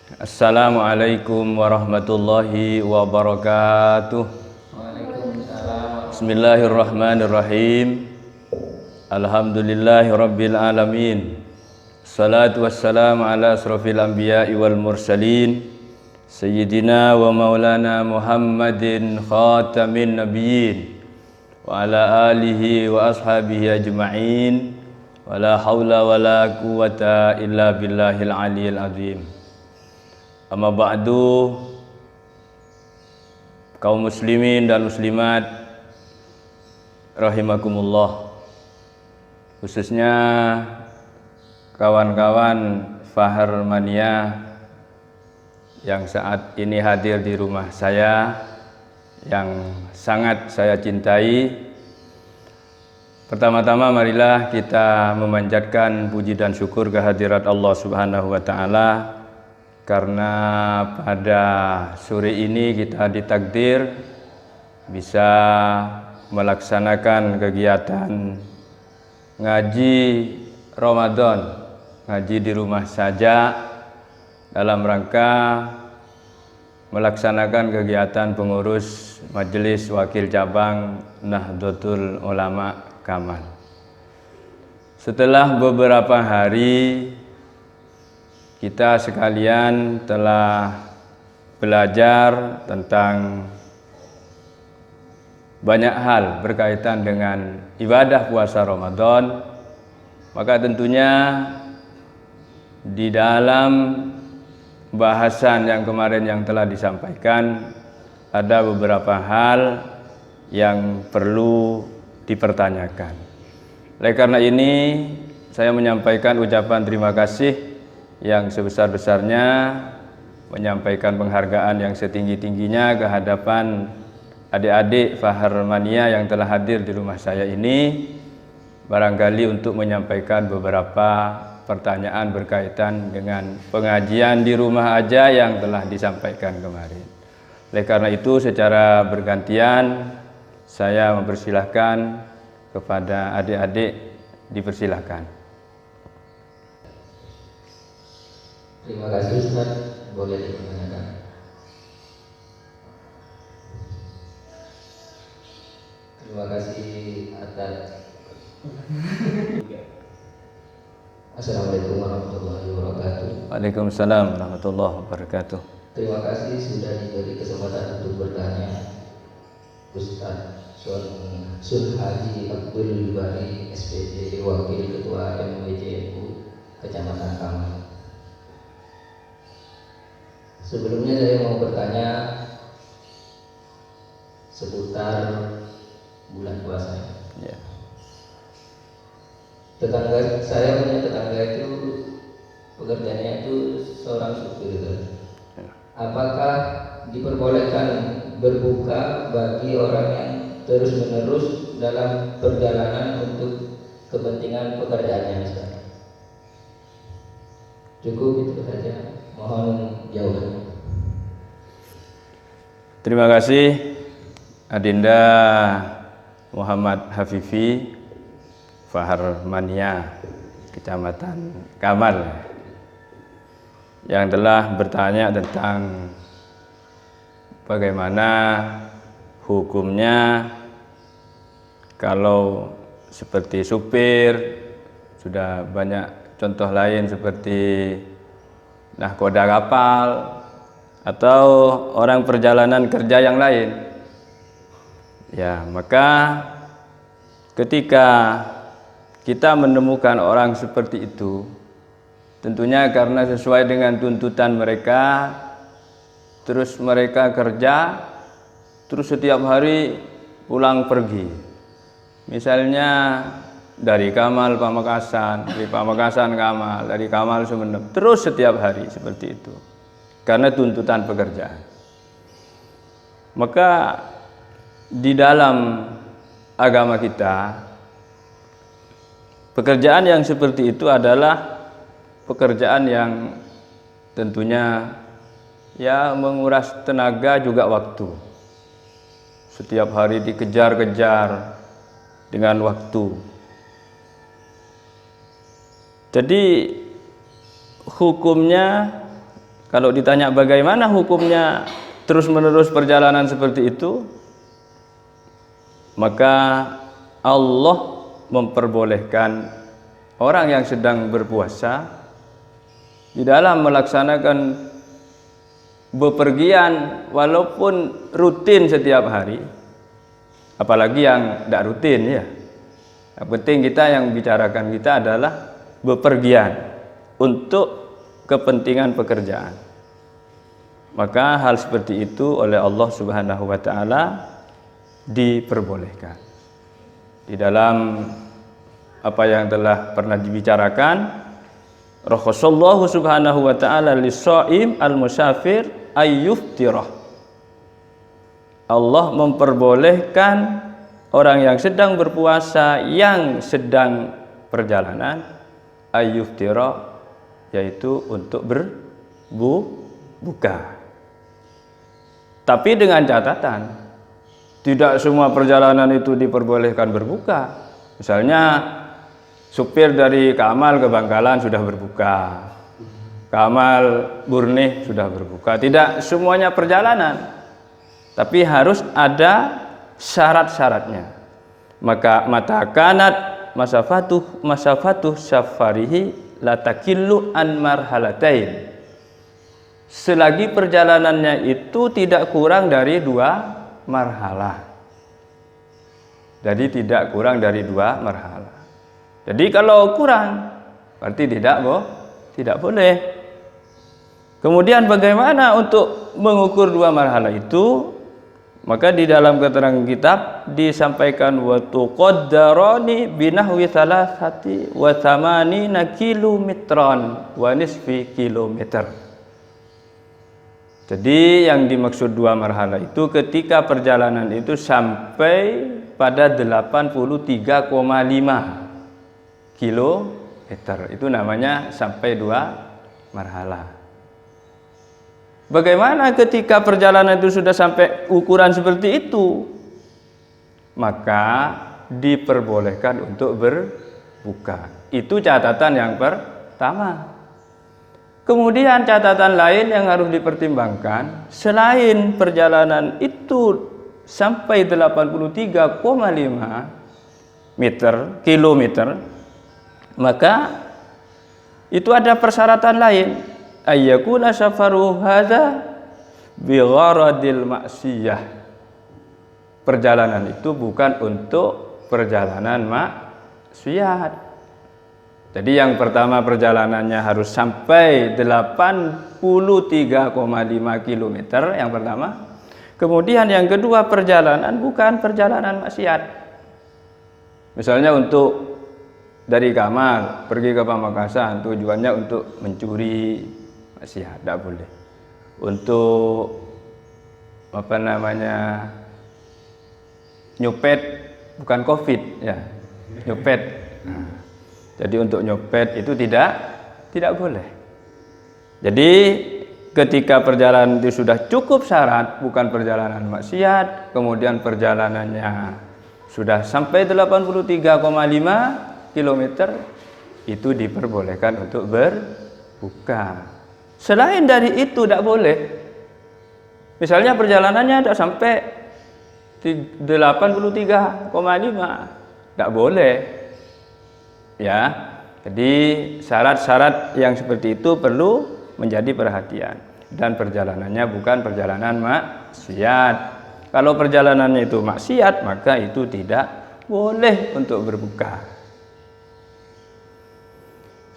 Assalamualaikum warahmatullahi wabarakatuh. Waalaikumsalam. Bismillahirrahmanirrahim. Alhamdulillahi rabbil alamin. Salatu wassalamu ala asrafil anbiya'i wal mursalin, Sayyidina wa maulana Muhammadin khatamin nabiyyin, wa ala alihi wa ashabihi ajma'in. Wa la hawla wa la quwata illa billahil aliyil azim. Amma ba'du, kaum muslimin dan muslimat rahimakumullah, khususnya kawan-kawan Fahar Mania yang saat ini hadir di rumah saya, yang sangat saya cintai. Pertama-tama marilah kita memanjatkan puji dan syukur kehadirat Allah Subhanahu wa taala, karena pada sore ini kita ditakdir bisa melaksanakan kegiatan ngaji Ramadan, ngaji di rumah saja, dalam rangka melaksanakan kegiatan pengurus Majelis Wakil Cabang Nahdlatul Ulama Kamal. Setelah beberapa hari kita sekalian telah belajar tentang banyak hal berkaitan dengan ibadah puasa Ramadan, maka tentunya di dalam bahasan yang kemarin yang telah disampaikan ada beberapa hal yang perlu dipertanyakan. Oleh karena ini saya menyampaikan ucapan terima kasih yang sebesar-besarnya, menyampaikan penghargaan yang setinggi-tingginya ke hadapan adik-adik Fahar Mania yang telah hadir di rumah saya ini, barangkali untuk menyampaikan beberapa pertanyaan berkaitan dengan pengajian di rumah aja yang telah disampaikan kemarin. Oleh karena itu secara bergantian saya mempersilahkan kepada adik-adik, dipersilahkan. Terima kasih Ustaz, boleh dipertanyakan. Terima kasih atas. Assalamualaikum warahmatullahi wabarakatuh. Waalaikumsalam warahmatullahi wabarakatuh. Terima kasih sudah diberi kesempatan untuk bertanya Ustaz Sun Haji Abdul Bari SPJ, Wakil Ketua MWJNU Kecamatan Kamal. Sebelumnya saya mau bertanya seputar bulan puasa. Ya. Tetangga saya punya tetangga itu pekerjaannya itu seorang supir. Apakah diperbolehkan berbuka bagi orang yang terus-menerus dalam perjalanan untuk kepentingan pekerjaannya? Cukup itu saja. Mohon jawabannya. Terima kasih Adinda Muhammad Hafifi Fahar Mania Kecamatan Kamal yang telah bertanya tentang bagaimana hukumnya kalau seperti supir. Sudah banyak contoh lain seperti nahkoda kapal atau orang perjalanan kerja yang lain. Ya, maka ketika kita menemukan orang seperti itu, tentunya karena sesuai dengan tuntutan mereka, terus mereka kerja, terus setiap hari pulang pergi. Misalnya dari Kamal Pamekasan, dari Pamekasan Kamal, dari Kamal Sumeneb, terus setiap hari seperti itu karena tuntutan pekerjaan. Maka di dalam agama kita, pekerjaan yang seperti itu adalah pekerjaan yang tentunya ya menguras tenaga juga waktu. Setiap hari dikejar-kejar dengan waktu. Jadi hukumnya Kalau ditanya bagaimana hukumnya terus-menerus perjalanan seperti itu, maka Allah memperbolehkan orang yang sedang berpuasa di dalam melaksanakan bepergian walaupun rutin setiap hari, apalagi yang tidak rutin ya. Yang penting kita yang bicarakan kita adalah bepergian untuk kepentingan pekerjaan. Maka hal seperti itu oleh Allah Subhanahu wa taala diperbolehkan. Di dalam apa yang telah pernah dibicarakan, Rasulullah Subhanahu wa taala lis-shaim al-musafir ayyuftirah. Allah memperbolehkan orang yang sedang berpuasa yang sedang perjalanan ayyuftirah, yaitu untuk berbuka. Tapi dengan catatan, tidak semua perjalanan itu diperbolehkan berbuka. Misalnya supir dari Kamal ke Bangkalan sudah berbuka, Kamal Burnih sudah berbuka. Tidak semuanya perjalanan, tapi harus ada syarat-syaratnya. Maka mata kanat masafatuh safarihi la takillu an marhalatain. Selagi perjalanannya itu tidak kurang dari 2 marhalah. Jadi tidak kurang dari 2 marhalah. Jadi kalau kurang berarti tidak boleh. Kemudian bagaimana untuk mengukur 2 marhalah itu? Maka di dalam keterangan kitab disampaikan wa tuqaddarani binahwi thalathati wa thamanina kilometran wa nisfi kilometer. Jadi yang dimaksud 2 marhalah itu ketika perjalanan itu sampai pada 83,5 kilometer, itu namanya sampai 2 marhalah. Bagaimana ketika perjalanan itu sudah sampai ukuran seperti itu? Maka diperbolehkan untuk berbuka. Itu catatan yang pertama. Kemudian catatan lain yang harus dipertimbangkan, selain perjalanan itu sampai 83,5 kilometer, maka itu ada persyaratan lain. Ayyakuna safaru hadza bi gharadil maksiyah. Perjalanan itu bukan untuk perjalanan maksiat. Jadi yang pertama perjalanannya harus sampai 83,5 km yang pertama. Kemudian yang kedua perjalanan bukan perjalanan maksiat. Misalnya untuk dari Kamal pergi ke Pamekasan tujuannya untuk mencuri, maksiat, tidak boleh. Untuk nyopet, bukan COVID ya, nyopet. Jadi untuk nyopet itu tidak boleh. Jadi ketika perjalanan itu sudah cukup syarat, bukan perjalanan maksiat, kemudian perjalanannya sudah sampai 83,5 km, itu diperbolehkan untuk berbuka. Selain dari itu tidak boleh. Misalnya perjalanannya tidak sampai 83,5, tidak boleh. Ya, jadi syarat-syarat yang seperti itu perlu menjadi perhatian. Dan perjalanannya bukan perjalanan maksiat. Kalau perjalanannya itu maksiat, maka itu tidak boleh untuk berbuka.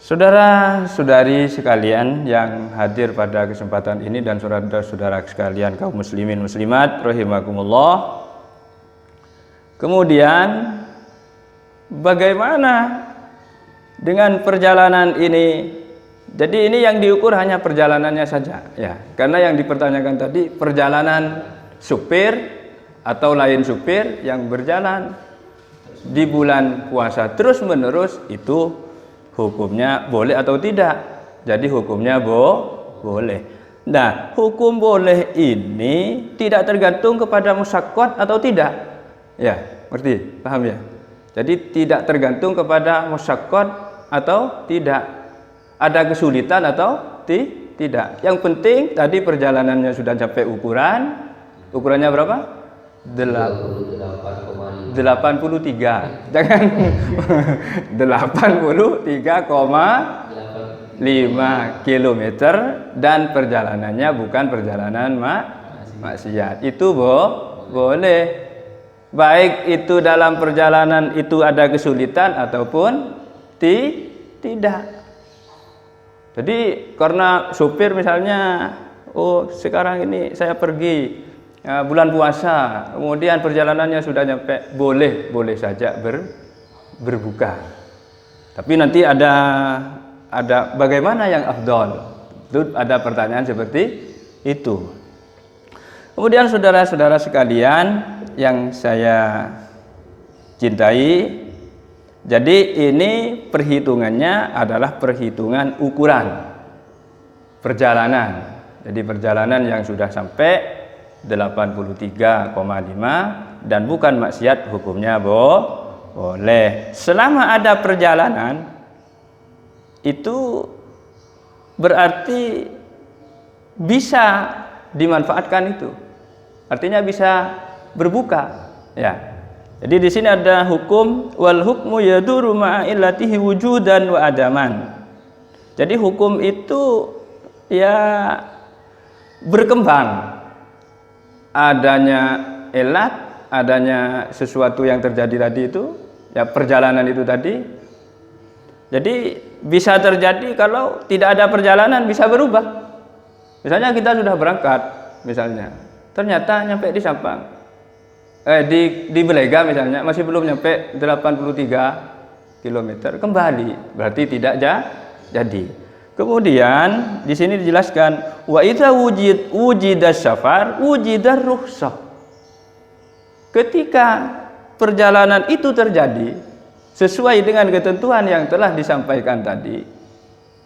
Saudara-saudari sekalian yang hadir pada kesempatan ini dan saudara-saudara sekalian kaum muslimin muslimat rahimakumullah. Kemudian bagaimana dengan perjalanan ini? Jadi ini yang diukur hanya perjalanannya saja ya. Karena yang dipertanyakan tadi perjalanan supir atau lain supir yang berjalan di bulan puasa terus-menerus, itu hukumnya boleh atau tidak? Jadi hukumnya boleh. Nah, hukum boleh ini tidak tergantung kepada musyaqqat atau tidak. Ya, ngerti? Paham ya? Jadi tidak tergantung kepada musyaqqat atau tidak. Ada kesulitan atau tidak. Yang penting tadi perjalanannya sudah sampai ukurannya berapa? 83. Jangan 83,5 kilometer dan perjalanannya bukan perjalanan maksiat. Itu boleh. Baik itu dalam perjalanan itu ada kesulitan ataupun tidak. Jadi karena supir misalnya, oh sekarang ini saya pergi bulan puasa, kemudian perjalanannya sudah nyampe, boleh saja berbuka. Tapi nanti ada bagaimana yang afdol? Itu ada pertanyaan seperti itu. Kemudian saudara-saudara sekalian yang saya cintai, jadi ini perhitungannya adalah perhitungan ukuran perjalanan. Jadi perjalanan yang sudah sampai 83,5 dan bukan maksiat, hukumnya boleh. Selama ada perjalanan itu berarti bisa dimanfaatkan itu. Artinya bisa berbuka, ya. Jadi di sini ada hukum wal hukmu yaduru ma'a illatihi wujudan wa adaman. Jadi hukum itu ya berkembang, adanya ilat, adanya sesuatu yang terjadi tadi itu, ya perjalanan itu tadi. Jadi bisa terjadi kalau tidak ada perjalanan, bisa berubah. Misalnya kita sudah berangkat, misalnya ternyata nyampe di Sampang, di Belega misalnya masih belum nyampe 83 km, kembali berarti tidak jadi. Kemudian di sini dijelaskan wa idza wujidas safar wujidar rukhsah. Ketika perjalanan itu terjadi sesuai dengan ketentuan yang telah disampaikan tadi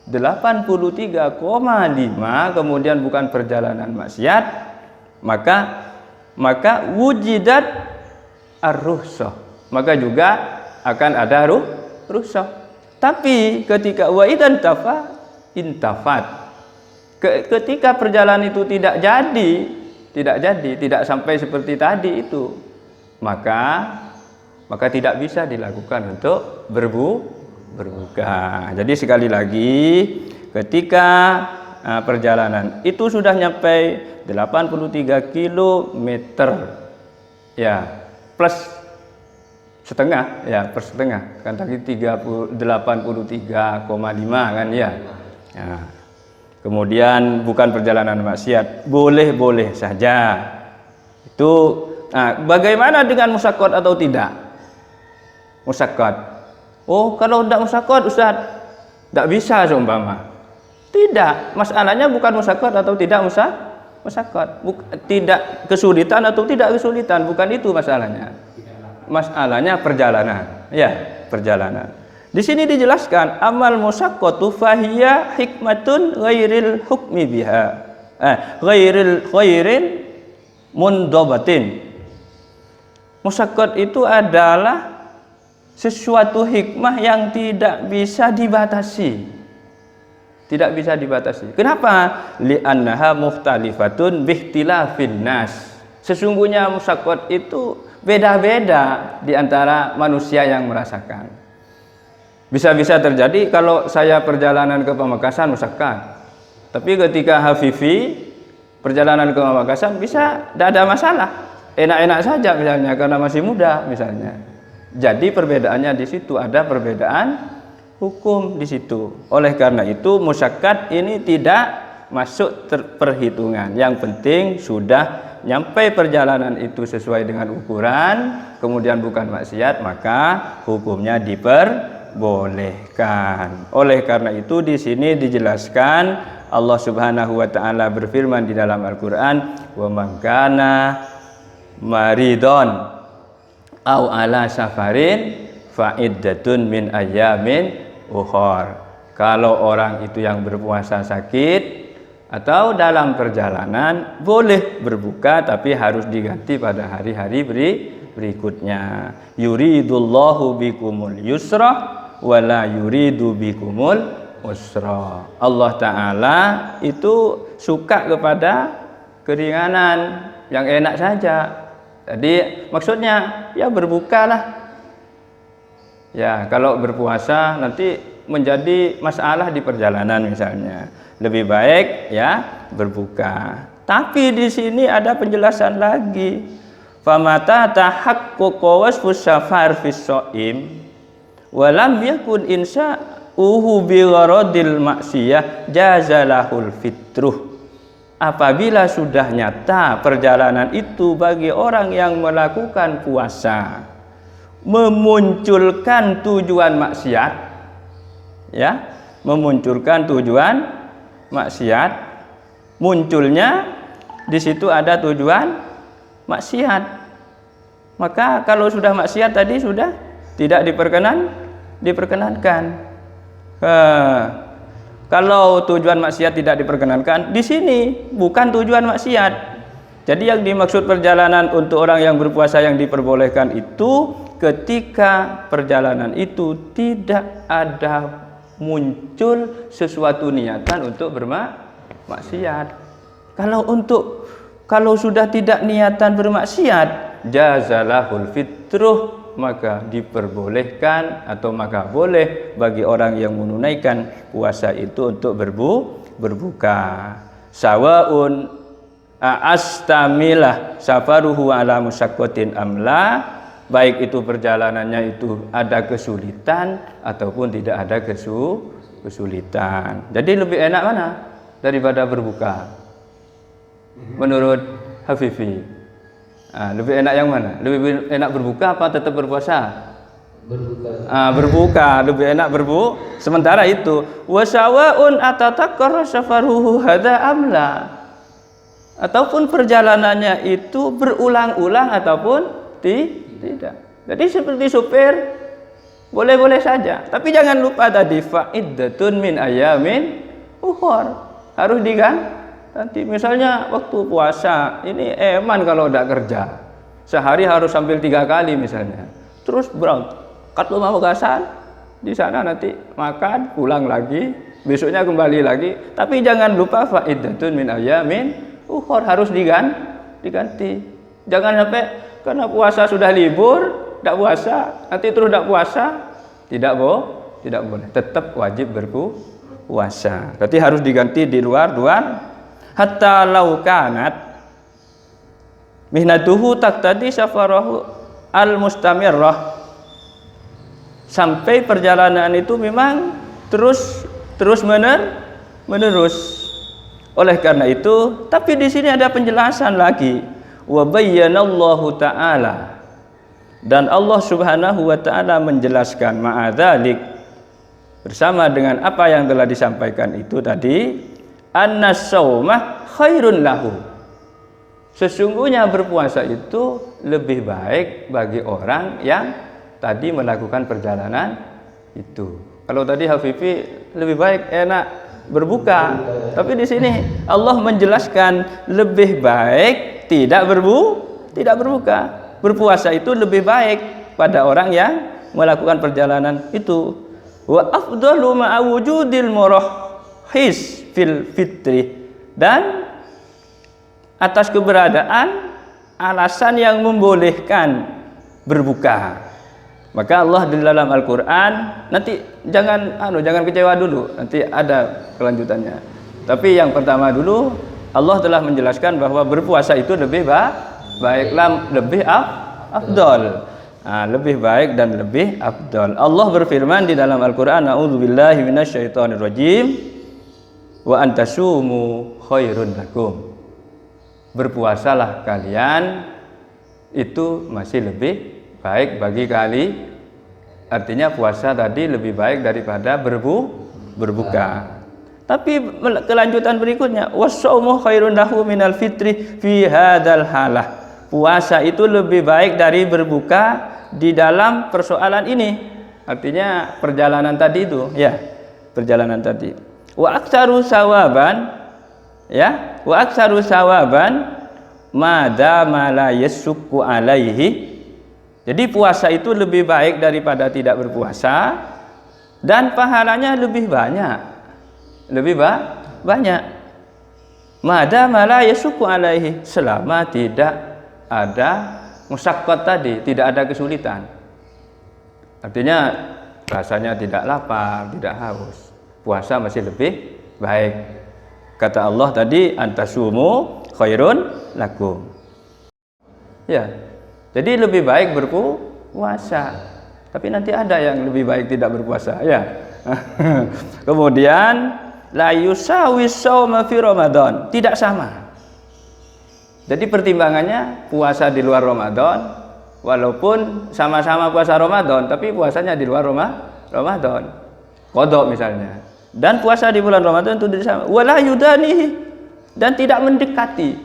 83,5, kemudian bukan perjalanan maksiat, maka wujidat ar-rukhsah, maka juga akan ada rukhsah. Tapi ketika wa idan intafat, ketika perjalanan itu tidak sampai seperti tadi itu, maka tidak bisa dilakukan untuk berbuka. Jadi sekali lagi, ketika perjalanan itu sudah nyampe 83 km, ya plus setengah, ya per setengah kan tadi 83,5 kan ya. Ya. Kemudian bukan perjalanan maksiat, boleh saja. Itu bagaimana dengan musaqqat atau tidak? Musaqqat. Oh, kalau tidak musaqqat Ustaz, tidak bisa seumpama. Tidak, masalahnya bukan musaqqat atau tidak musaqqat. Tidak kesulitan atau tidak kesulitan, bukan itu masalahnya. Masalahnya perjalanan, ya, perjalanan. Di sini dijelaskan amal musaqqatu fahiya hikmatun ghairil hukmi biha. Ghairil mundabatin. Musaqqat itu adalah sesuatu hikmah yang tidak bisa dibatasi. Tidak bisa dibatasi. Kenapa? Li'annaha mukhtalifatun bihtilafin nas. Sesungguhnya musaqqat itu beda-beda di antara manusia yang merasakan. Bisa-bisa terjadi kalau saya perjalanan ke Pamekasan musaqqat. Tapi ketika Hafifi perjalanan ke Pamekasan bisa tidak ada masalah. Enak-enak saja misalnya karena masih muda misalnya. Jadi perbedaannya di situ, ada perbedaan hukum di situ. Oleh karena itu musyaqqat ini tidak masuk perhitungan. Yang penting sudah nyampe perjalanan itu sesuai dengan ukuran, kemudian bukan maksiat, maka hukumnya diperbolehkan. Oleh karena itu di sini dijelaskan Allah Subhanahu wa taala berfirman di dalam Al-Qur'an, "Wa man kana maridon au ala safarin fa iddatun min ayyamin ukhar." Kalau orang itu yang berpuasa sakit atau dalam perjalanan boleh berbuka, tapi harus diganti pada hari-hari berikutnya. Yuridullahu bikumul yusra wala yuridu bikumul usra. Allah Ta'ala itu suka kepada keringanan, yang enak saja. Jadi maksudnya ya berbukalah. Ya, kalau berpuasa nanti menjadi masalah di perjalanan misalnya. Lebih baik ya berbuka. Tapi di sini ada penjelasan lagi. Famata tahaqquqa wasfus safar fis shaim wa lam yakun insa'uhu bi gharadil maksiyah jazalahul fitruh. Apabila sudah nyata perjalanan itu bagi orang yang melakukan puasa memunculkan tujuan maksiat, ya, memunculkan tujuan maksiat, munculnya di situ ada tujuan maksiat, maka kalau sudah maksiat tadi sudah tidak diperkenankan. Kalau tujuan maksiat tidak diperkenankan, di sini bukan tujuan maksiat. Jadi yang dimaksud perjalanan untuk orang yang berpuasa yang diperbolehkan itu ketika perjalanan itu tidak ada muncul sesuatu niatan untuk bermaksiat. Kalau sudah tidak niatan bermaksiat, jazalahul fitruh, maka diperbolehkan atau maka boleh bagi orang yang menunaikan puasa itu untuk berbuka. Sawaun astamilah safaruhu ala musaqqatin amla, baik itu perjalanannya itu ada kesulitan ataupun tidak ada kesulitan. Jadi lebih enak mana daripada berbuka menurut Hafifi? Lebih enak yang mana? Lebih enak berbuka apa tetap berpuasa? Berbuka lebih enak sementara itu wasawaun atatakkar safaruhu hadza amla, ataupun perjalanannya itu berulang-ulang ataupun tidak. Jadi seperti supir boleh-boleh saja, tapi jangan lupa tadi fa'iddatun min ayamin ukhor, harus diganti. Nanti misalnya waktu puasa ini kalau udah kerja sehari harus sambil 3 kali misalnya, terus berangkat rumah Pamekasan, di sana nanti makan pulang lagi, besoknya kembali lagi, tapi jangan lupa faidatun min ayamin ukhor, harus diganti. Jangan sampai karena puasa sudah libur tidak puasa, nanti terus tidak puasa, tidak boleh, tetap wajib berpuasa. Berarti harus diganti di luar hatta law kanat mihnatuhu taqtadi safarahu al mustamirrah, sampai perjalanan itu memang terus menerus. Oleh karena itu, tapi di sini ada penjelasan lagi, wa bayyanallahu ta'ala, dan Allah Subhanahu wa ta'ala menjelaskan ma'adzalik, bersama dengan apa yang telah disampaikan itu tadi, annas-saumah khairun lahu, sesungguhnya berpuasa itu lebih baik bagi orang yang tadi melakukan perjalanan itu. Kalau tadi Hafifi lebih baik enak berbuka, tapi di sini Allah menjelaskan lebih baik tidak berbuka. Berpuasa itu lebih baik pada orang yang melakukan perjalanan itu. Wa afdalu ma'a wujudil murahhis fil fitri, dan atas keberadaan alasan yang membolehkan berbuka, maka Allah di dalam Al-Quran, nanti jangan kecewa dulu, nanti ada kelanjutannya. Tapi yang pertama dulu, Allah telah menjelaskan bahwa berpuasa itu lebih lebih afdal, lebih baik dan lebih afdal. Allah berfirman di dalam Al-Quran, a'udzubillahi minasyaitonirrajim, wa antasumu khairun lakum, berpuasalah kalian itu masih lebih baik bagi kalian. Artinya puasa tadi lebih baik daripada berbuka. Tapi kelanjutan berikutnya, wasaumu khairun lahu minal fitri fi hadzal halah, puasa itu lebih baik dari berbuka di dalam persoalan ini. Artinya perjalanan tadi itu, ya, perjalanan tadi. Wa aktsaru sawaban, ya, wa aktsaru sawaban madama la yasukku alaihi. Jadi puasa itu lebih baik daripada tidak berpuasa dan pahalanya lebih banyak. banyak. Madama la yasuku alaihi, selama tidak ada musyaqqat tadi, tidak ada kesulitan. Artinya rasanya tidak lapar, tidak haus. Puasa masih lebih baik. Kata Allah tadi, antasumu khairun lakum. Ya. Jadi lebih baik berpuasa. Tapi nanti ada yang lebih baik tidak berpuasa, ya. Kemudian la yusawi shauma fi Ramadan, tidak sama. Jadi pertimbangannya puasa di luar Ramadan, walaupun sama-sama puasa Ramadan, tapi puasanya di luar Ramadan. Qadha misalnya. Dan puasa di bulan Ramadan itu tidak sama. Wala yudanihi, dan tidak mendekati.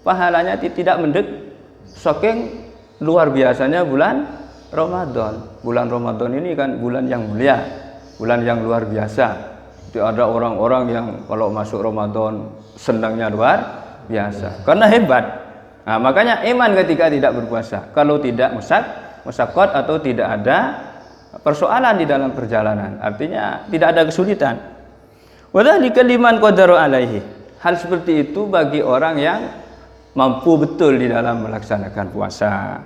Pahalanya tidak saking luar biasanya bulan Ramadan. Bulan Ramadan ini kan bulan yang mulia, bulan yang luar biasa. Jadi ada orang-orang yang kalau masuk Ramadan senangnya luar biasa karena hebat. Nah, makanya iman ketika tidak berpuasa, kalau tidak musyaqqat atau tidak ada persoalan di dalam perjalanan, artinya tidak ada kesulitan. Wadzalika liman qadara alaihi. Hal seperti itu bagi orang yang mampu betul di dalam melaksanakan puasa.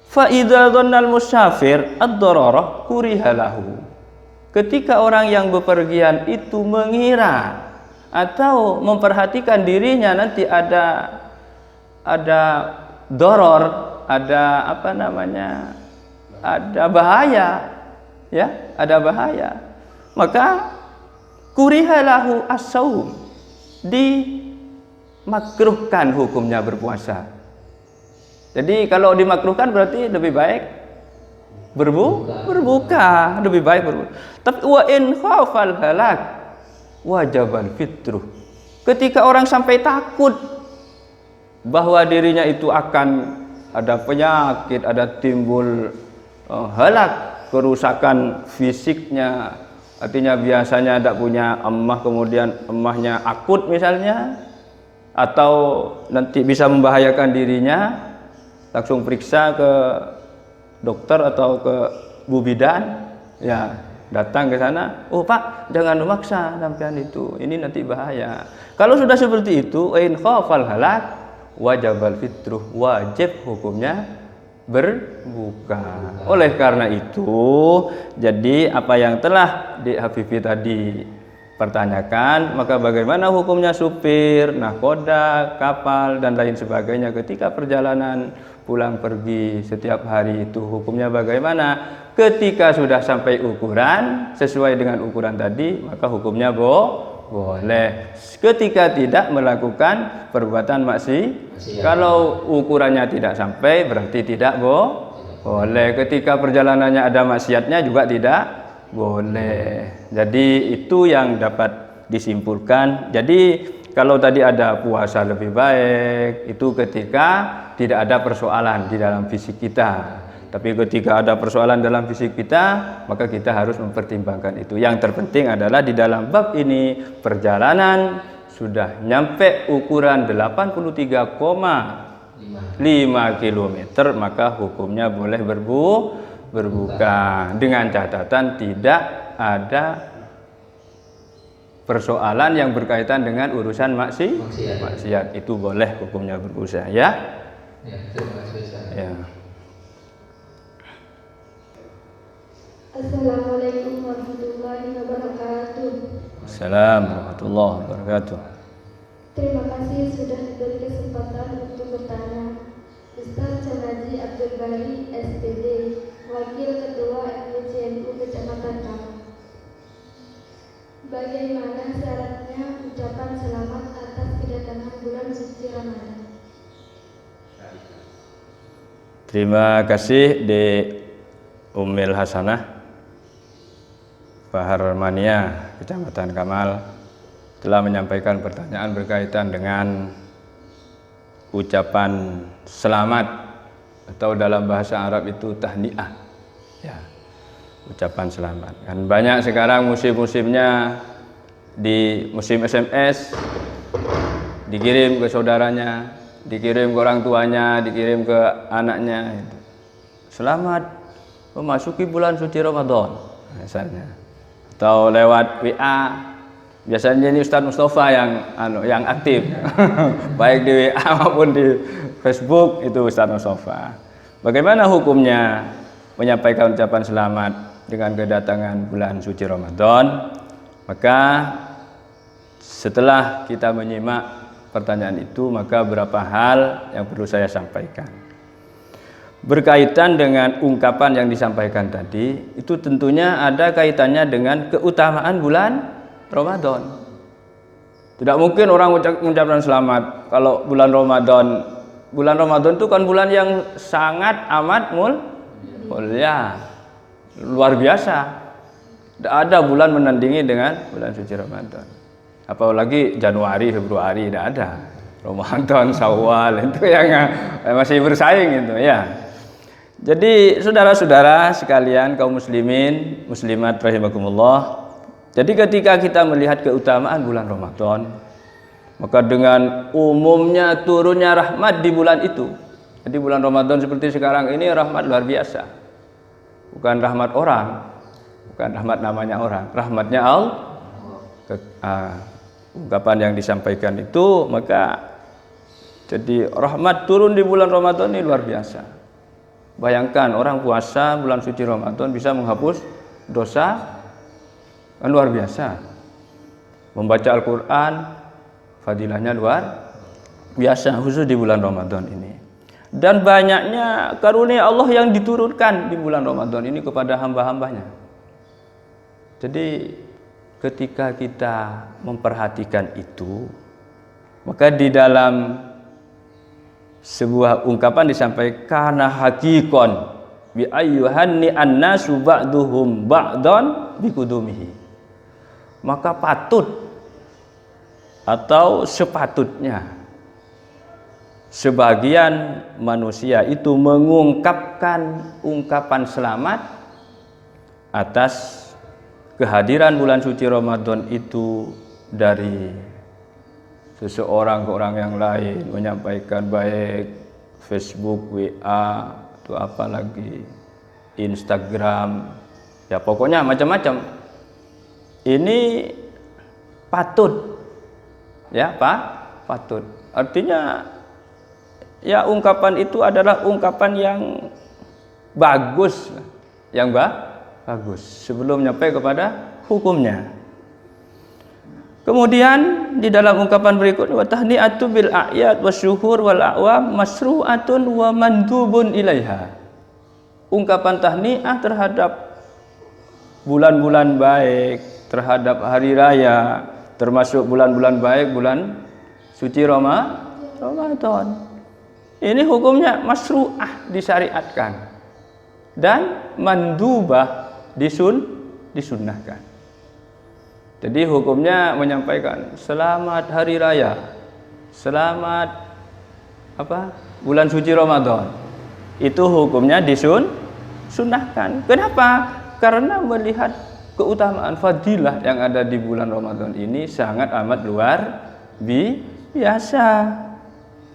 Fa idza dhannal musafir ad-dararah kuriha lahu. Ketika orang yang bepergian itu mengira atau memperhatikan dirinya nanti ada doror, ada ada bahaya, ya, ada bahaya. Maka kuriha lahu as-saum, dimakruhkan hukumnya berpuasa. Jadi kalau dimakruhkan berarti lebih baik berbuka, lebih baik berbuka. Tapi wa in khafal halak wajibal fitruh. Ketika orang sampai takut bahwa dirinya itu akan ada penyakit, ada timbul halak, kerusakan fisiknya, artinya biasanya tidak punya emah, kemudian emahnya akut misalnya, atau nanti bisa membahayakan dirinya, langsung periksa ke dokter atau ke Bu Bidan, ya, datang ke sana. Oh Pak, jangan memaksa sampean itu, ini nanti bahaya. Kalau sudah seperti itu, in khafal halak wajibal fitruh, wajib hukumnya berbuka. Oleh karena itu, jadi apa yang telah di Hafifi tadi pertanyakan, maka bagaimana hukumnya supir, nahkoda, kapal dan lain sebagainya ketika perjalanan pulang pergi setiap hari itu hukumnya bagaimana? Ketika sudah sampai ukuran sesuai dengan ukuran tadi, maka hukumnya boleh. Ketika tidak melakukan perbuatan maksiat, kalau ukurannya tidak sampai berarti tidak boleh. Ketika perjalanannya ada maksiatnya juga tidak boleh. Jadi itu yang dapat disimpulkan. Jadi kalau tadi ada puasa lebih baik itu ketika tidak ada persoalan di dalam fisik kita. Tapi ketika ada persoalan dalam fisik kita, maka kita harus mempertimbangkan itu. Yang terpenting adalah di dalam bab ini perjalanan sudah nyampe ukuran 83,5 km, maka hukumnya boleh berbuka dengan catatan tidak ada persoalan yang berkaitan dengan urusan maksiat. Itu boleh hukumnya berpuasa, ya. Ya, terima kasih Ustaz. Ya. Assalamualaikum warahmatullahi wabarakatuh. Assalamualaikum warahmatullahi wabarakatuh. Terima kasih sudah diberi kesempatan untuk bertanya. Ustaz Canaji Abdul Bari, SPD, Wakil Ketua MUCNU Kecamatan Kamal. Bagaimana syaratnya ucapan selamat atas kedatangan bulan suci Ramadan? Terima kasih di Ummil Hasanah Baharmania Kecamatan Kamal telah menyampaikan pertanyaan berkaitan dengan ucapan selamat atau dalam bahasa Arab itu tahniah, ya, ucapan selamat. Kan banyak sekarang musim-musimnya, di musim SMS dikirim ke saudaranya, dikirim ke orang tuanya, dikirim ke anaknya. Selamat memasuki bulan suci Ramadan misalnya, atau lewat WA Biasanya ini Ustadz Mustafa yang aktif, baik di WA maupun di Facebook itu Ustadz Mustafa. Bagaimana hukumnya menyampaikan ucapan selamat dengan kedatangan bulan suci Ramadan? Maka setelah kita menyimak pertanyaan itu, maka beberapa hal yang perlu saya sampaikan. Berkaitan dengan ungkapan yang disampaikan tadi, itu tentunya ada kaitannya dengan keutamaan bulan Ramadan. Tidak mungkin orang mengucapkan selamat kalau bulan Ramadan. Bulan Ramadan itu kan bulan yang sangat amat mulia, luar biasa. Tidak ada bulan menandingi dengan bulan suci Ramadan. Apalagi Januari, Februari tidak ada. Ramadan, Syawal itu yang masih bersaing itu ya. Jadi saudara-saudara sekalian kaum muslimin, muslimat rahimakumullah. Jadi ketika kita melihat keutamaan bulan Ramadan, maka dengan umumnya turunnya rahmat di bulan itu. Jadi bulan Ramadan seperti sekarang ini rahmat luar biasa. Bukan rahmat orang, bukan rahmat namanya orang, rahmatnya Allah. Ungkapan yang disampaikan itu, maka jadi rahmat turun di bulan Ramadan ini luar biasa. Bayangkan orang puasa bulan suci Ramadan bisa menghapus dosa, kan luar biasa. Membaca Al-Quran fadilahnya luar biasa, khusus di bulan Ramadan ini. Dan banyaknya karunia Allah yang diturunkan di bulan Ramadan ini kepada hamba-hambanya. Jadi ketika kita memperhatikan itu, maka di dalam sebuah ungkapan disampaikan hakikon bi ayyuhanni annasu ba'duhum ba'dan bikudumihi. Maka patut atau sepatutnya sebagian manusia itu mengungkapkan ungkapan selamat atas kehadiran bulan suci Ramadan itu dari seseorang ke orang yang lain, menyampaikan baik Facebook, WA, atau apa lagi, Instagram, ya pokoknya macam-macam. Ini patut, ya patut. Artinya ya ungkapan itu adalah ungkapan yang bagus, bagus sebelum nyampe kepada hukumnya. Kemudian di dalam ungkapan berikutnya, wa tahni'atu bil a'yad wasyuhur wal a'wam masru'atun wa mandubun ilaiha. Ungkapan tahni'ah terhadap bulan-bulan baik, terhadap hari raya, termasuk bulan-bulan baik, bulan suci Ramadan. Ini hukumnya masru'ah, disyariatkan, dan mandubah, disunnahkan. Jadi hukumnya menyampaikan selamat hari raya, selamat bulan suci Ramadan. Itu hukumnya disunnahkan. Kenapa? Karena melihat keutamaan fadilah yang ada di bulan Ramadan ini sangat amat luar biasa.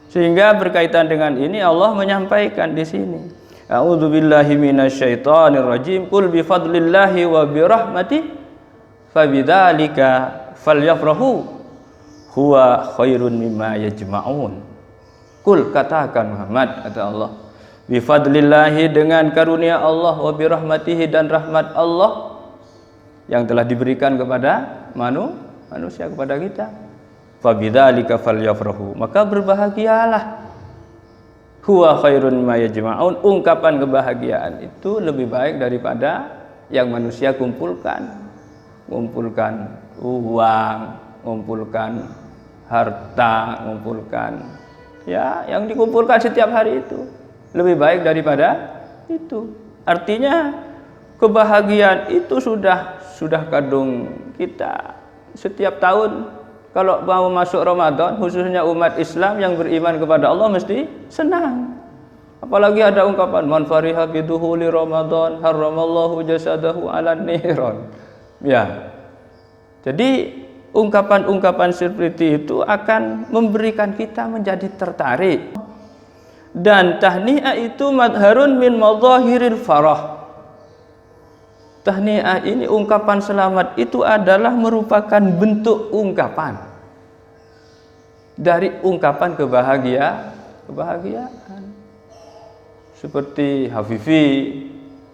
Sehingga berkaitan dengan ini Allah menyampaikan di sini. A'udzubillahi minasyaitonirrajim. Qul bi fadlillahi wa bi rahmatihi fabidzalika falyafrahu huwa khairun mimma yajma'un. Qul, katakan Muhammad, kata Allah, bi fadlillahi, dengan karunia Allah, wa bi rahmatihi, dan rahmat Allah yang telah diberikan kepada manusia, kepada kita. Fabidzalika falyafrahu, maka berbahagialah. Huwa khairun mimma yajma'un, ungkapan kebahagiaan itu lebih baik daripada yang manusia kumpulkan uang, mengumpulkan harta, mengumpulkan ya yang dikumpulkan setiap hari itu lebih baik daripada itu. Artinya kebahagiaan itu sudah kadung kita setiap tahun. Kalau mau masuk Ramadan, khususnya umat Islam yang beriman kepada Allah mesti senang. Apalagi ada ungkapan man fariha biduhuli Ramadan haramallahu jasadahu 'alan niran. Ya. Jadi ungkapan-ungkapan seperti itu akan memberikan kita menjadi tertarik. Dan tahni'ah itu madharun min madhahiril farah. tahniah ini, ungkapan selamat itu adalah merupakan bentuk ungkapan dari ungkapan kebahagiaan. Seperti Hafifi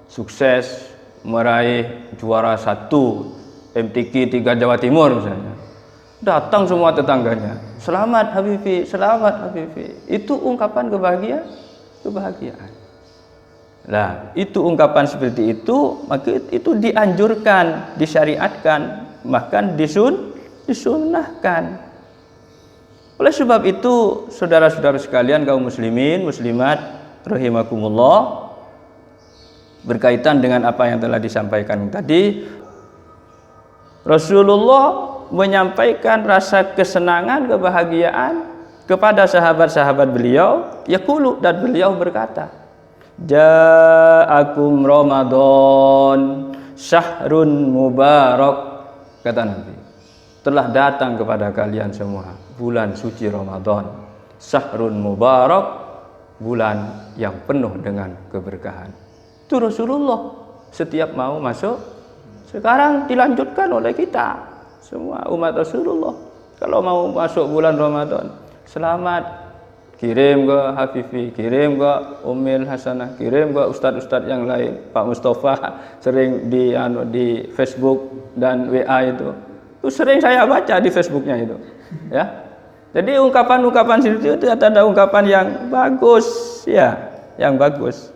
sukses meraih juara 1 MTQ 3 Jawa Timur misalnya. Datang semua tetangganya, selamat Hafifi, selamat Hafifi. Itu ungkapan kebahagiaan. Nah, itu ungkapan seperti itu, maka itu dianjurkan, disyariatkan, bahkan disunnahkan. Oleh sebab itu, saudara-saudara sekalian, kaum muslimin, muslimat, rahimakumullah, berkaitan dengan apa yang telah disampaikan tadi, Rasulullah menyampaikan rasa kesenangan, kebahagiaan kepada sahabat-sahabat beliau, yaqulu, dan beliau berkata, ja'akum Ramadan syahrun mubarak, kata Nabi, telah datang kepada kalian semua bulan suci Ramadan, syahrun mubarak, bulan yang penuh dengan keberkahan. Itu Rasulullah setiap mau masuk. Sekarang dilanjutkan oleh kita semua umat Rasulullah. Kalau mau masuk bulan Ramadan, selamat, kirim ke Hafifi, kirim ke Ummil Hasanah, kirim ke ustadz-ustadz yang lain. Pak Mustafa sering di Facebook dan WA itu sering saya baca di Facebooknya itu, ya. Jadi ungkapan-ungkapan itu ada ungkapan yang bagus, ya, yang bagus.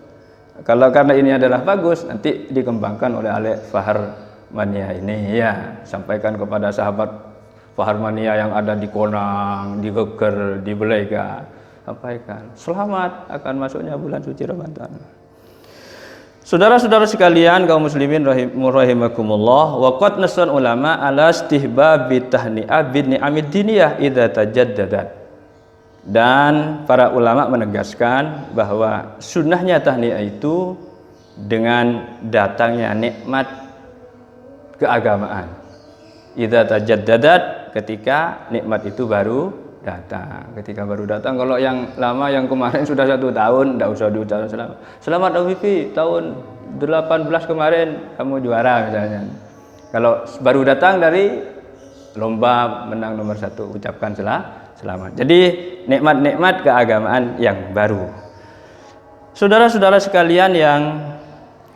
Kalau karena ini adalah bagus, nanti dikembangkan oleh Fahar Mania ini, ya, sampaikan kepada sahabat Fahar Mania yang ada di Konang, di Geger, di Belega, sampaikan selamat akan masuknya bulan suci Ramadan. Saudara-saudara sekalian, kaum muslimin rahimakumullah, wa qad nasan ulama ala istihbab tahni'ah bin ni'amid diniyah idza tajaddadat. Dan para ulama menegaskan bahwa sunnahnya tahni'ah itu dengan datangnya nikmat keagamaan. Idza tajaddadat, ketika nikmat itu baru datang. Ketika baru datang, kalau yang lama, yang kemarin sudah 1 tahun, tidak usah diucapkan selamat. Selamat Hafifi, tahun 18 kemarin kamu juara misalnya. Kalau baru datang dari lomba menang nomor 1, ucapkan selamat. Jadi nikmat-nikmat keagamaan yang baru. Saudara-saudara sekalian yang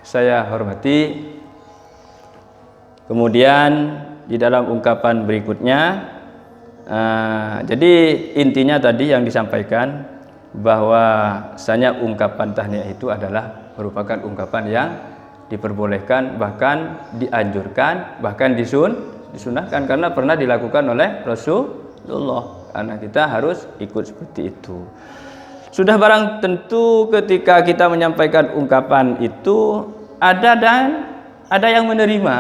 saya hormati, kemudian di dalam ungkapan berikutnya, jadi intinya tadi yang disampaikan bahwa sanya ungkapan tahniah itu adalah merupakan ungkapan yang diperbolehkan, bahkan dianjurkan, bahkan disunahkan, karena pernah dilakukan oleh Rasulullah, karena kita harus ikut seperti itu. Sudah barang tentu ketika kita menyampaikan ungkapan itu ada yang menerima.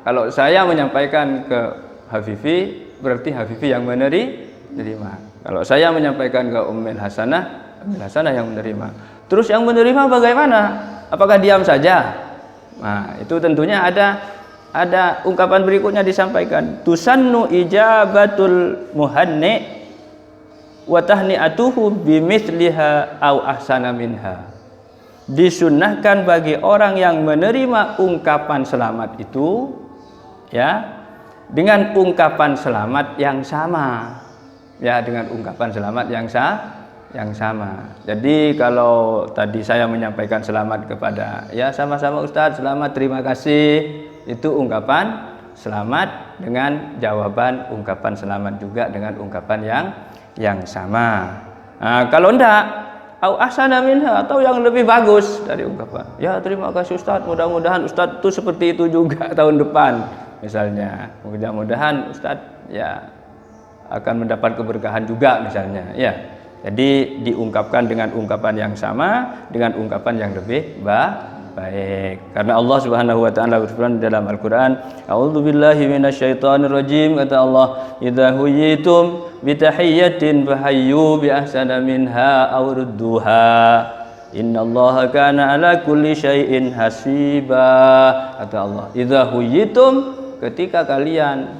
Kalau saya menyampaikan ke Hafifi, berarti Hafifi yang menerima. Kalau saya menyampaikan ke Ummil Hasanah, Ummil Hasanah yang menerima. Terus yang menerima bagaimana? Apakah diam saja? Nah, itu tentunya ada ungkapan berikutnya disampaikan. Tusannu ijabatul muhanni wa tahni'atuhu bimithliha aw ahsana minha. Disunnahkan bagi orang yang menerima ungkapan selamat itu, ya, dengan ungkapan selamat yang sama, ya, dengan ungkapan selamat yang sama. Jadi kalau tadi saya menyampaikan selamat kepada, ya, sama-sama Ustadz, selamat, terima kasih, itu ungkapan selamat dengan jawaban ungkapan selamat juga dengan ungkapan yang sama. Nah, kalau enggak, au ahsana minha, atau yang lebih bagus dari ungkapan, ya, terima kasih Ustadz, mudah-mudahan Ustadz itu seperti itu juga tahun depan. Misalnya, mudah-mudahan Ustadz, ya, akan mendapat keberkahan juga misalnya, ya. Jadi diungkapkan dengan ungkapan yang sama, dengan ungkapan yang lebih baik. Karena Allah Subhanahu wa taala berfirman dalam Al-Qur'an, "A'udzubillahi minasyaitonirrajim," kata Allah, "Idza huyitum bi tahiyyatin fahayyu bi ahsana minha aw rudduha. Innallaha kana ala kulli syai'in hasiba." Kata Allah, "Idza huyitum," ketika kalian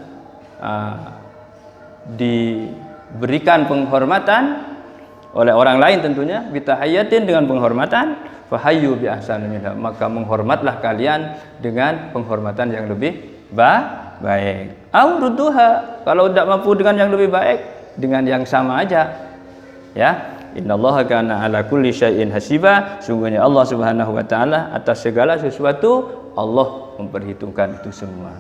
diberikan penghormatan, oleh orang lain tentunya, bitahiyatin dengan penghormatan, fahayyu bi ahsani minha, maka menghormatlah kalian dengan penghormatan yang lebih baik. Au rudduha, kalau tidak mampu dengan yang lebih baik, dengan yang sama aja. Ya, innallaha kana ala kulli syai'in hasiba, sungguhnya Allah Subhanahu wa taala atas segala sesuatu Allah memperhitungkan itu semua.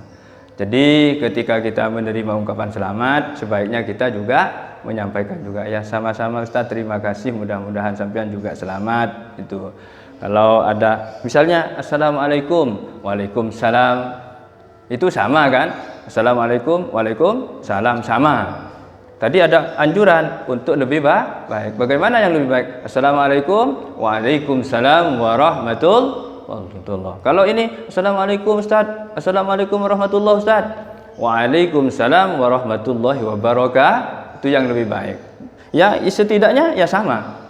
Jadi ketika kita menerima ungkapan selamat, sebaiknya kita juga menyampaikan juga, ya sama-sama Ustaz, terima kasih, mudah-mudahan sampean juga selamat. Itu kalau ada misalnya assalamualaikum, waalaikumsalam, itu sama kan? Assalamualaikum, waalaikumsalam, sama. Tadi ada anjuran untuk lebih baik. Bagaimana yang lebih baik? Assalamualaikum, waalaikumsalam warahmatullahi. Kalau ini assalamualaikum Ustaz, assalamualaikum warahmatullahi Ustaz, waalaikumsalam warahmatullahi wabarakatuh, itu yang lebih baik. Ya setidaknya ya sama.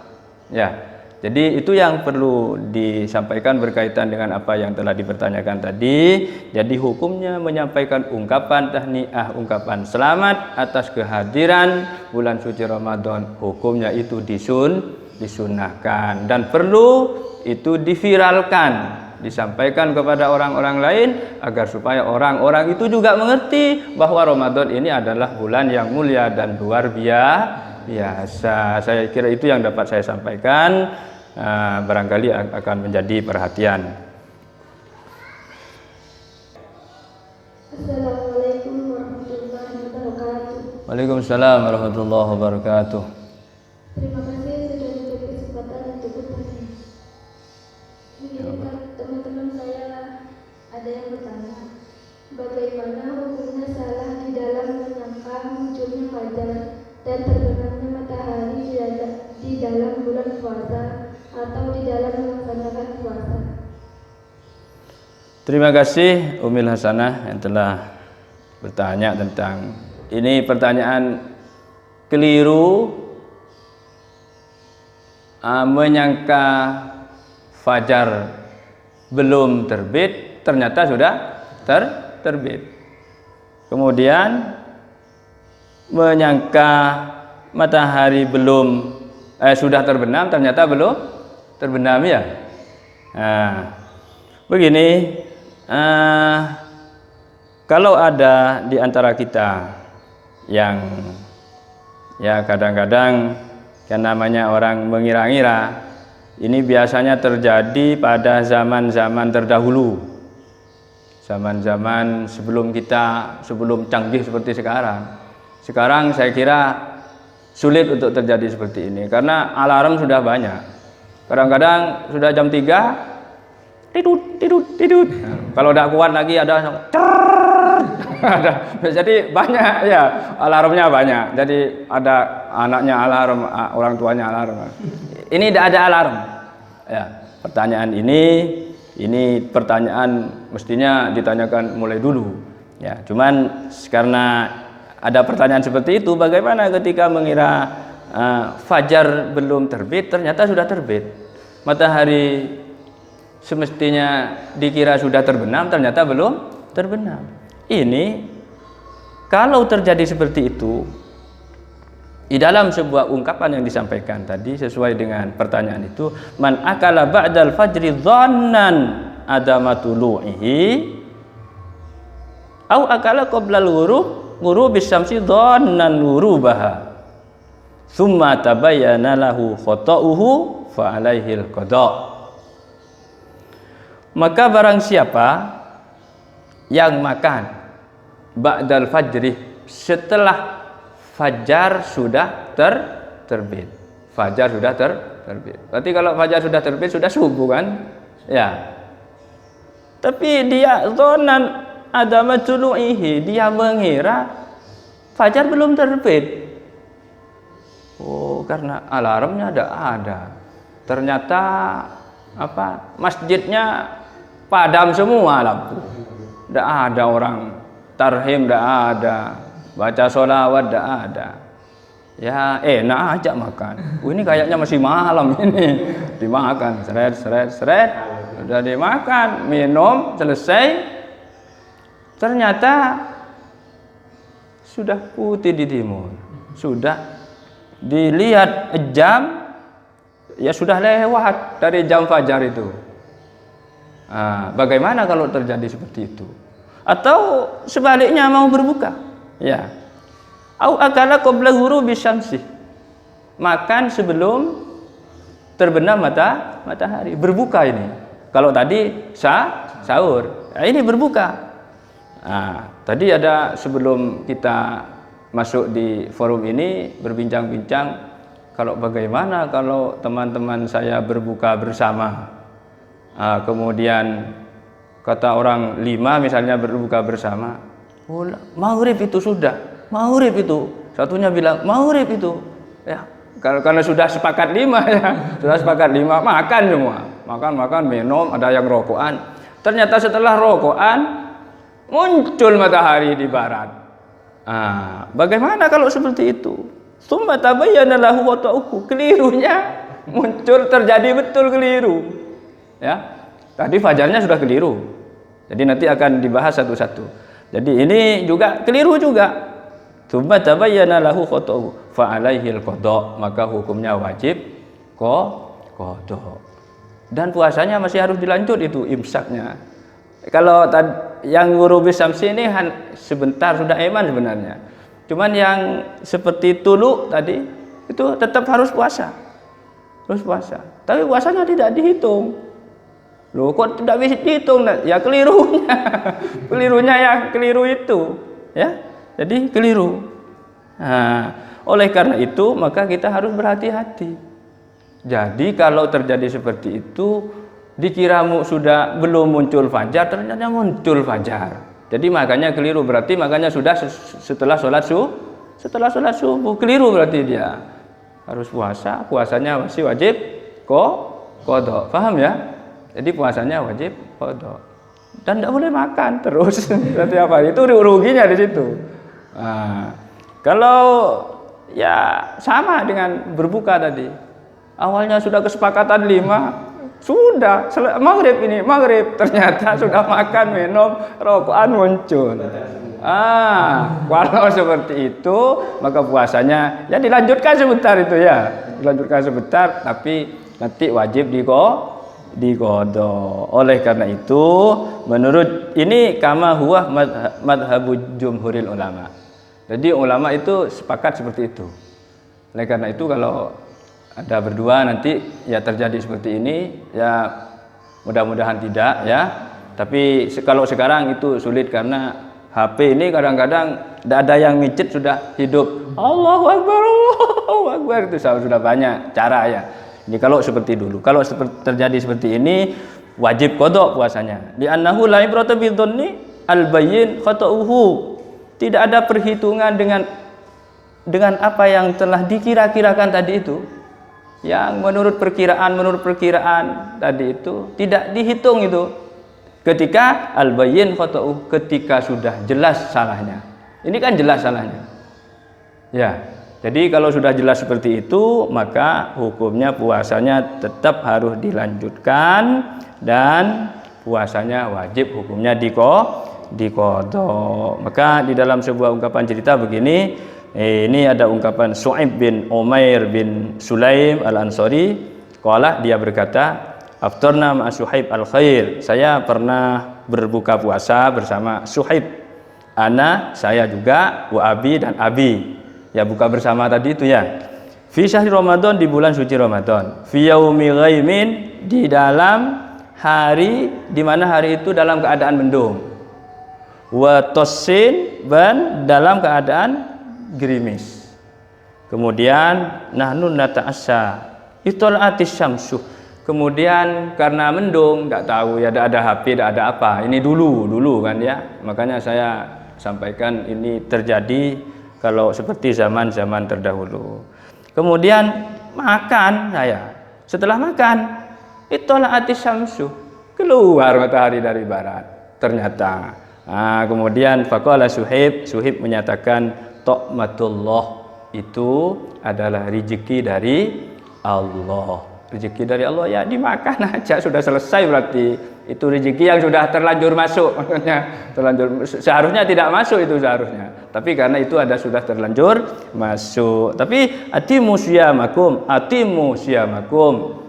Ya. Jadi itu yang perlu disampaikan berkaitan dengan apa yang telah dipertanyakan tadi. Jadi hukumnya menyampaikan ungkapan tahniah, ungkapan selamat atas kehadiran bulan suci Ramadan, hukumnya itu disunahkan dan perlu itu diviralkan, disampaikan kepada orang-orang lain agar supaya orang-orang itu juga mengerti bahwa Ramadan ini adalah bulan yang mulia dan luar biasa. Saya kira itu yang dapat saya sampaikan. Barangkali akan menjadi perhatian. Assalamualaikum warahmatullahi wabarakatuh. Waalaikumsalam warahmatullahi wabarakatuh. Terima kasih sudah diberi kesempatan untuk bertanya. Begini Pak, teman-teman saya ada yang bertanya, bagaimana hukumnya salah di dalam menyangka munculnya fajar dan terbenamnya matahari di dalam bulan puasa atau di dalam melaksanakan puasa. Terima kasih Umil Hasanah yang telah bertanya tentang ini. Pertanyaan keliru, menyangka fajar belum terbit ternyata sudah terbit. Kemudian menyangka matahari belum sudah terbenam ternyata belum terbenam, ya. Nah, begini, kalau ada di antara kita yang ya kadang-kadang yang namanya orang mengira-ngira, ini biasanya terjadi pada zaman-zaman terdahulu, zaman-zaman sebelum canggih seperti sekarang. Sekarang saya kira sulit untuk terjadi seperti ini karena alarm sudah banyak. Kadang-kadang sudah jam 3 tidut. Kalau tidak kuat lagi ada jadi banyak, ya, alarmnya banyak. Jadi ada anaknya alarm, orang tuanya alarm. Ini tidak ada alarm. Ya, pertanyaan ini pertanyaan mestinya ditanyakan mulai dulu. Ya, cuman karena ada pertanyaan seperti itu, bagaimana ketika mengira fajar belum terbit ternyata sudah terbit, matahari semestinya dikira sudah terbenam ternyata belum terbenam. Ini kalau terjadi seperti itu di dalam sebuah ungkapan yang disampaikan tadi sesuai dengan pertanyaan itu, man akala ba'dal fajri dhannan adama tulu'ihi au akala qoblal ghurubis syamsi dhannan ghurubaha summa tabayyana lahu khata'uhu fa alaihil qada'. Maka barang siapa yang makan ba'dal fajri, setelah fajar sudah terbit. Fajar sudah terbit. Berarti kalau fajar sudah terbit sudah subuh kan? Ya. Tapi dia dhannan adama tulu'ihi, dia mengira fajar belum terbit. Oh, karena alarmnya ada. Ternyata masjidnya padam semua lampu. Tidak ada orang tarhim, tidak ada baca sholawat, tidak ada. Ya enak aja makan. Ini kayaknya masih malam ini. Dimakan, seret. Sudah dimakan, minum, selesai. Ternyata sudah putih di timur. Sudah dilihat jam, ya sudah lewat dari jam fajar itu. Bagaimana kalau terjadi seperti itu? Atau sebaliknya mau berbuka, ya. Au akala qabla ghurubi syamsi, makan sebelum terbenam matahari, berbuka ini. Kalau tadi sahur, ini berbuka. Tadi ada sebelum kita masuk di forum ini berbincang-bincang, kalau bagaimana kalau teman-teman saya berbuka bersama, kemudian kata orang 5 misalnya berbuka bersama, maghrib itu sudah, maghrib itu, satunya bilang maghrib itu, ya karena sudah sepakat 5 ya, sudah sepakat 5, makan semua, makan minum, ada yang rokokan. Ternyata setelah rokokan muncul matahari di barat. Bagaimana kalau seperti itu? Tsumma tabayyana lahu wata'uhu, kelirunya muncul, terjadi betul keliru. Ya. Tadi fajarnya sudah keliru. Jadi nanti akan dibahas satu-satu. Jadi ini juga keliru juga. Tsumma tabayyana lahu wata'uhu fa alaihil qada, maka hukumnya wajib qada. Dan puasanya masih harus dilanjut itu imsaknya. Kalau yang ghurubi syamsi ini sebentar sudah iman sebenarnya. Cuman yang seperti tulu tadi itu tetap harus puasa. Harus puasa. Tapi puasanya tidak dihitung. Loh, kok tidak bisa dihitung? Ya kelirunya. Kelirunya yang keliru itu, ya. Jadi keliru. Oleh karena itu maka kita harus berhati-hati. Jadi kalau terjadi seperti itu, dikiramu sudah belum muncul fajar, ternyata muncul fajar. Jadi makanya keliru, berarti makanya sudah setelah sholat subuh keliru, berarti dia harus puasa, puasanya masih wajib qada. Paham ya? Jadi puasanya wajib qada. Dan tidak boleh makan terus setiap hari, itu ruginya di situ. Kalau ya sama dengan berbuka tadi, awalnya sudah kesepakatan 5, sudah maghrib ternyata sudah makan minum rokokan muncul. Kalau seperti itu maka puasanya ya dilanjutkan sebentar itu ya, dilanjutkan sebentar, tapi nanti wajib diqada. Oleh karena itu menurut ini kama huwa madhabu jumhuril ulama. Jadi ulama itu sepakat seperti itu. Oleh karena itu kalau ada berdua nanti ya terjadi seperti ini, ya mudah-mudahan tidak ya. Tapi kalau sekarang itu sulit karena HP ini kadang-kadang tidak ada yang micet sudah hidup. Allahu Akbar itu sudah banyak cara ya. Jadi kalau seperti dulu, kalau terjadi seperti ini wajib qada puasanya. Di annahu la ibrata bidhanni al-bayyin khata'uhu. Tidak ada perhitungan dengan apa yang telah dikira-kirakan tadi itu. Yang menurut perkiraan tadi itu tidak dihitung itu. Ketika al-bayyin khata'uhu, ketika sudah jelas salahnya. Ini kan jelas salahnya. Ya. Jadi kalau sudah jelas seperti itu, maka hukumnya puasanya tetap harus dilanjutkan dan puasanya wajib hukumnya diqada. Maka di dalam sebuah ungkapan cerita begini, ini ada ungkapan Su'aib bin Umair bin Sulaim al-Ansari. Qala, dia berkata, aftarna ma Suhaib al-khair. Saya pernah berbuka puasa bersama Suhaib. Ana, saya juga, wa abi dan abi. Ya buka bersama tadi itu ya. Fi syahri Ramadan, di bulan suci Ramadan. Fi yaumi ghaimin, di dalam hari di mana hari itu dalam keadaan mendung. Wa tossin, dan dalam keadaan gerimis. Kemudian nahnu nata'assa itol'atis syamsu. Kemudian karena mendung, enggak tahu ya, ada HP, ada apa. Ini dulu kan ya. Makanya saya sampaikan ini terjadi kalau seperti zaman-zaman terdahulu. Kemudian makan saya. Setelah makan, itol'atis syamsu, keluar matahari dari barat. Ternyata. Kemudian faqala Suhaib menyatakan To'matullah, itu adalah rezeki dari Allah. rezeki dari Allah ya dimakan aja, sudah selesai berarti. Itu rezeki yang sudah terlanjur masuk, maksudnya terlanjur, seharusnya tidak masuk itu seharusnya, tapi karena itu ada sudah terlanjur masuk. Tapi atimu siyamakum,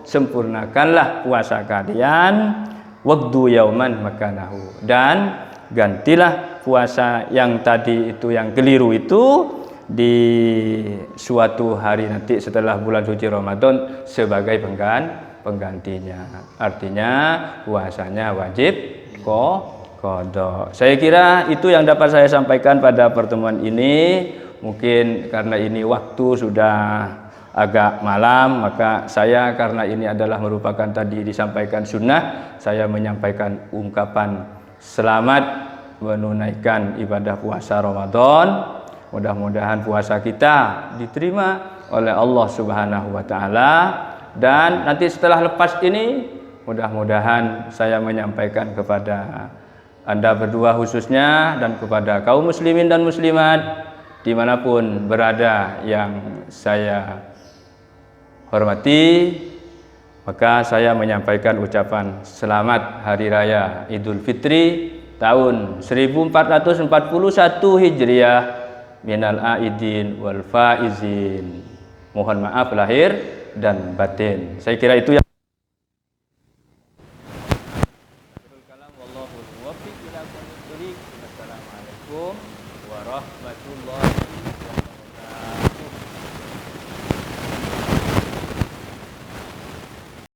sempurnakanlah puasa kalian, waqdu yauman makanahu, dan gantilah puasa yang tadi itu yang keliru itu di suatu hari nanti setelah bulan suci Ramadan sebagai penggantinya. Artinya puasanya wajib qada. Saya kira itu yang dapat saya sampaikan pada pertemuan ini. Mungkin karena ini waktu sudah agak malam, maka saya karena ini adalah merupakan tadi disampaikan sunnah, saya menyampaikan ungkapan selamat menunaikan ibadah puasa Ramadan. Mudah-mudahan puasa kita diterima oleh Allah Subhanahu wa taala, dan nanti setelah lepas ini mudah-mudahan saya menyampaikan kepada Anda berdua khususnya dan kepada kaum muslimin dan muslimat dimanapun berada yang saya hormati, maka saya menyampaikan ucapan selamat Hari Raya Idul Fitri tahun 1441 Hijriah minal aidin wal faizin. Mohon maaf lahir dan batin. Saya kira itu yang Assalamualaikum warahmatullahi wabarakatuh.